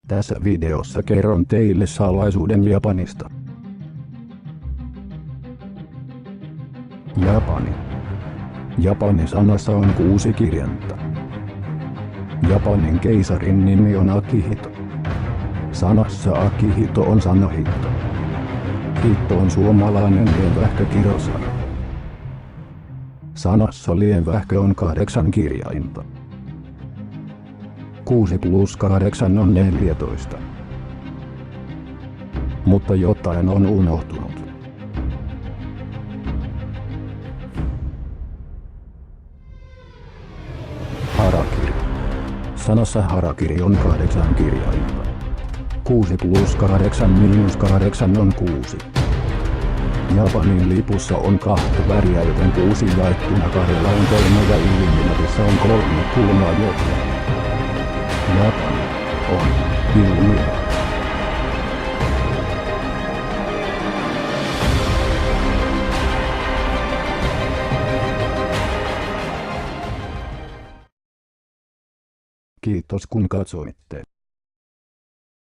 Tässä videossa kerron teille salaisuuden Japanista. Japani. Japanin sanassa on 6 kirjainta. Japanin keisarin nimi on Akihito. Sanassa Akihito on sana hitto. Hitto on suomalainen lienvähkö kirosana. Sanassa lienvähkö on 8 kirjainta. 6 plus 8 on 14. Mutta jotain on unohtunut. Harakiri. Sanassa harakiri on 8 kirjainta. 6 plus 8 miinus 8 on 6. Japanin lipussa on 2 väriä, joten 6 jaettuna 2 on 3 ja Illuminatissa on 3 kulmaa, joten Japani on Illuminati. Kiitos kun katsoitte.